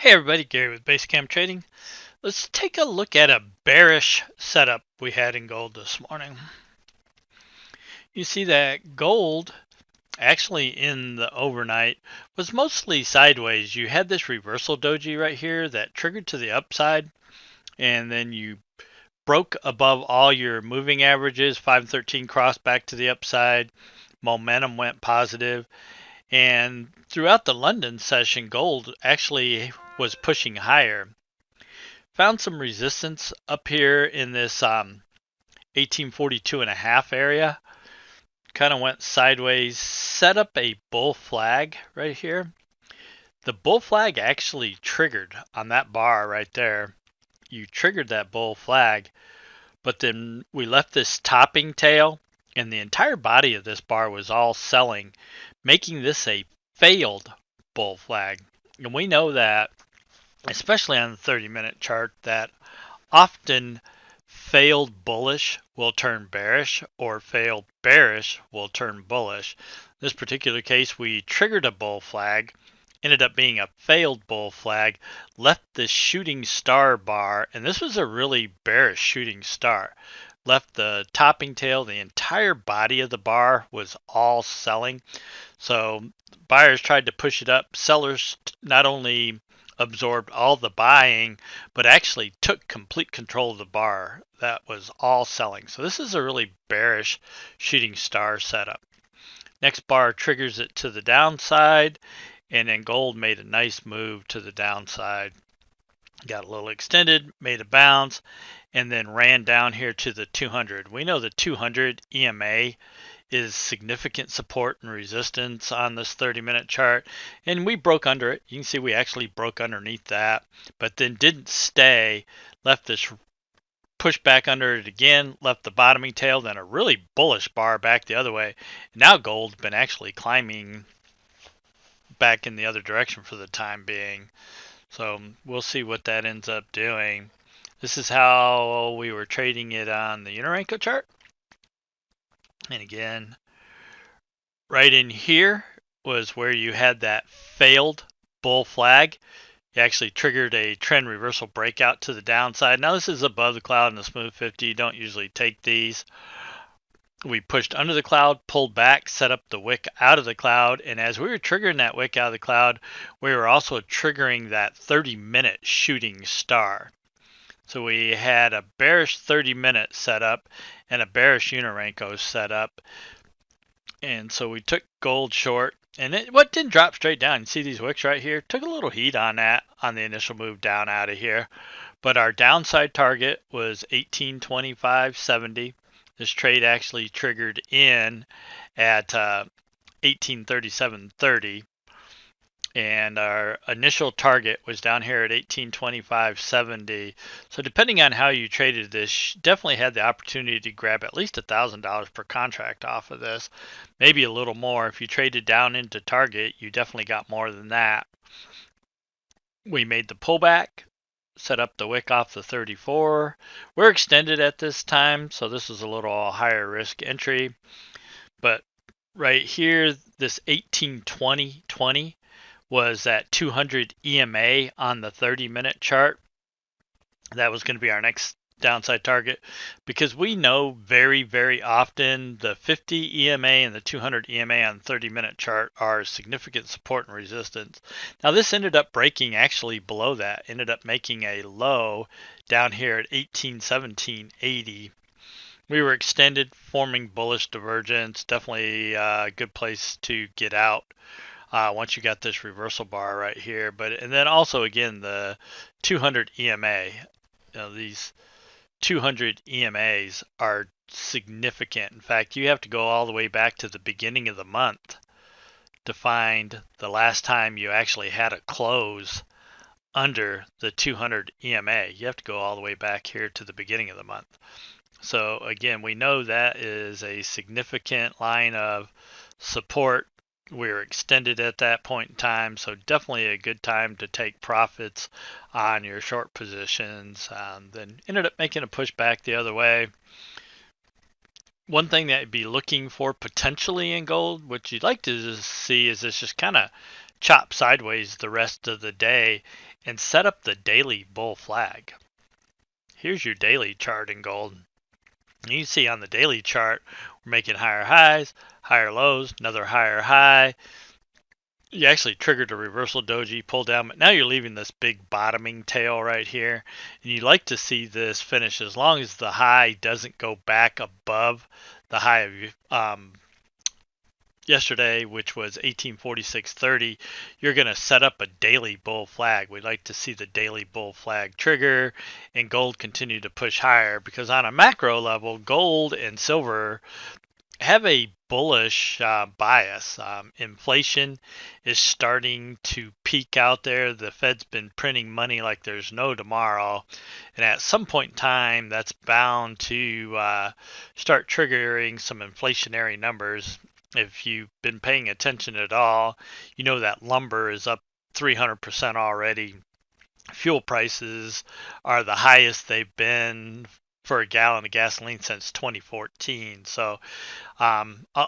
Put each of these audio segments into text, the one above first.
Hey everybody, Gary with Basecamp Trading. Let's take a look at a bearish setup we had in gold this morning. You see that gold actually in the overnight was mostly sideways. You had this reversal doji right here that triggered to the upside, and then you broke above all your moving averages. 513 crossed back to the upside. Momentum went positive. And throughout the London session, gold actually was pushing higher. Found some resistance up here in this 1842.5 area. Kind of went sideways, set up a bull flag right here. The bull flag actually triggered on that bar right there. You triggered that bull flag, but then we left this topping tail, and the entire body of this bar was all selling, making this a failed bull flag. And we know that, especially on the 30-minute chart, that often failed bullish will turn bearish, or failed bearish will turn bullish. In this particular case, we triggered a bull flag, ended up being a failed bull flag, left this shooting star bar, and this was a really bearish shooting star. Left the topping tail, the entire body of the bar was all selling. So buyers tried to push it up. Sellers not only absorbed all the buying, but actually took complete control of the bar that was all selling. So this is a really bearish shooting star setup. Next bar triggers it to the downside, and then gold made a nice move to the downside. Got a little extended, made a bounce, and then ran down here to the 200. We know the 200 EMA is significant support and resistance on this 30-minute chart, and we broke under it. You can see we actually broke underneath that, but then didn't stay, left this push back under it again, left the bottoming tail, then a really bullish bar back the other way. Now gold's been actually climbing back in the other direction for the time being, so we'll see what that ends up doing. This is how we were trading it on the Unirenko chart. And again, right in here was where you had that failed bull flag. You actually triggered a trend reversal breakout to the downside. Now this is above the cloud in the smooth 50. You don't usually take these. We pushed under the cloud, pulled back, set up the wick out of the cloud, and as we were triggering that wick out of the cloud, we were also triggering that 30-minute shooting star. So we had a bearish 30-minute setup and a bearish Unirenko setup. And so we took gold short, and what didn't drop straight down. You see these wicks right here? Took a little heat on that on the initial move down out of here. But our downside target was 1825.70. This trade actually triggered in at 1837.30. And our initial target was down here at 1825.70. So depending on how you traded this, definitely had the opportunity to grab at least $1,000 per contract off of this, maybe a little more. If you traded down into target, you definitely got more than that. We made the pullback, set up the wick off the 34. We're extended at this time, so this is a little higher risk entry. But right here, this 1820.20 was that 200 EMA on the 30-minute chart. That was going to be our next downside target, because we know very, very often the 50 EMA and the 200 EMA on the 30-minute chart are significant support and resistance. Now this ended up breaking actually below that, ended up making a low down here at 1817.80. We were extended, forming bullish divergence. Definitely a good place to get out once you got this reversal bar right here. And then also again the 200 EMA. These 200 EMAs are significant. In fact, you have to go all the way back to the beginning of the month to find the last time you actually had a close under the 200 EMA. You have to go all the way back here to the beginning of the month. So again, we know that is a significant line of support. We were extended at that point in time, so definitely a good time to take profits on your short positions. Then ended up making a pushback the other way. One thing that you'd be looking for potentially in gold, what you'd like to see, is this just kind of chop sideways the rest of the day and set up the daily bull flag. Here's your daily chart in gold. You can see on the daily chart, we're making higher highs, higher lows, another higher high. You actually triggered a reversal doji, pulled down, but now you're leaving this big bottoming tail right here. And you like to see this finish as long as the high doesn't go back above the high of yesterday, which was 1846.30. You're going to set up a daily bull flag. We'd like to see the daily bull flag trigger and gold continue to push higher, because on a macro level, gold and silver have a bullish bias. Inflation is starting to peak out there. The Fed's been printing money like there's no tomorrow. And at some point in time, that's bound to start triggering some inflationary numbers. If you've been paying attention at all, you know that lumber is up 300% already. Fuel prices are the highest they've been for a gallon of gasoline since 2014. So a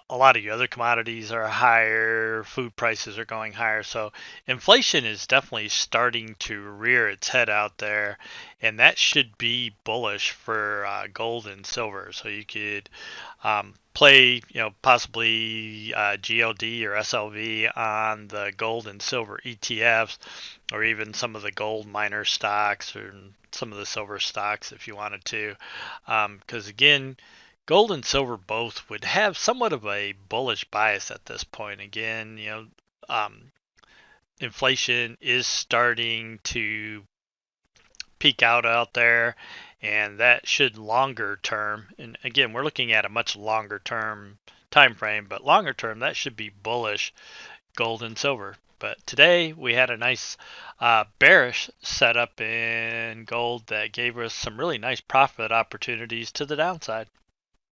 lot of your other commodities are higher, food prices are going higher. So inflation is definitely starting to rear its head out there, and that should be bullish for gold and silver. So you could play, possibly GLD or SLV on the gold and silver ETFs, or even some of the gold miner stocks or some of the silver stocks if you wanted to. Because again, gold and silver both would have somewhat of a bullish bias at this point. Again, inflation is starting to peak out there, and that should longer term. And again, we're looking at a much longer term time frame, but longer term that should be bullish gold and silver. But today we had a nice bearish setup in gold that gave us some really nice profit opportunities to the downside.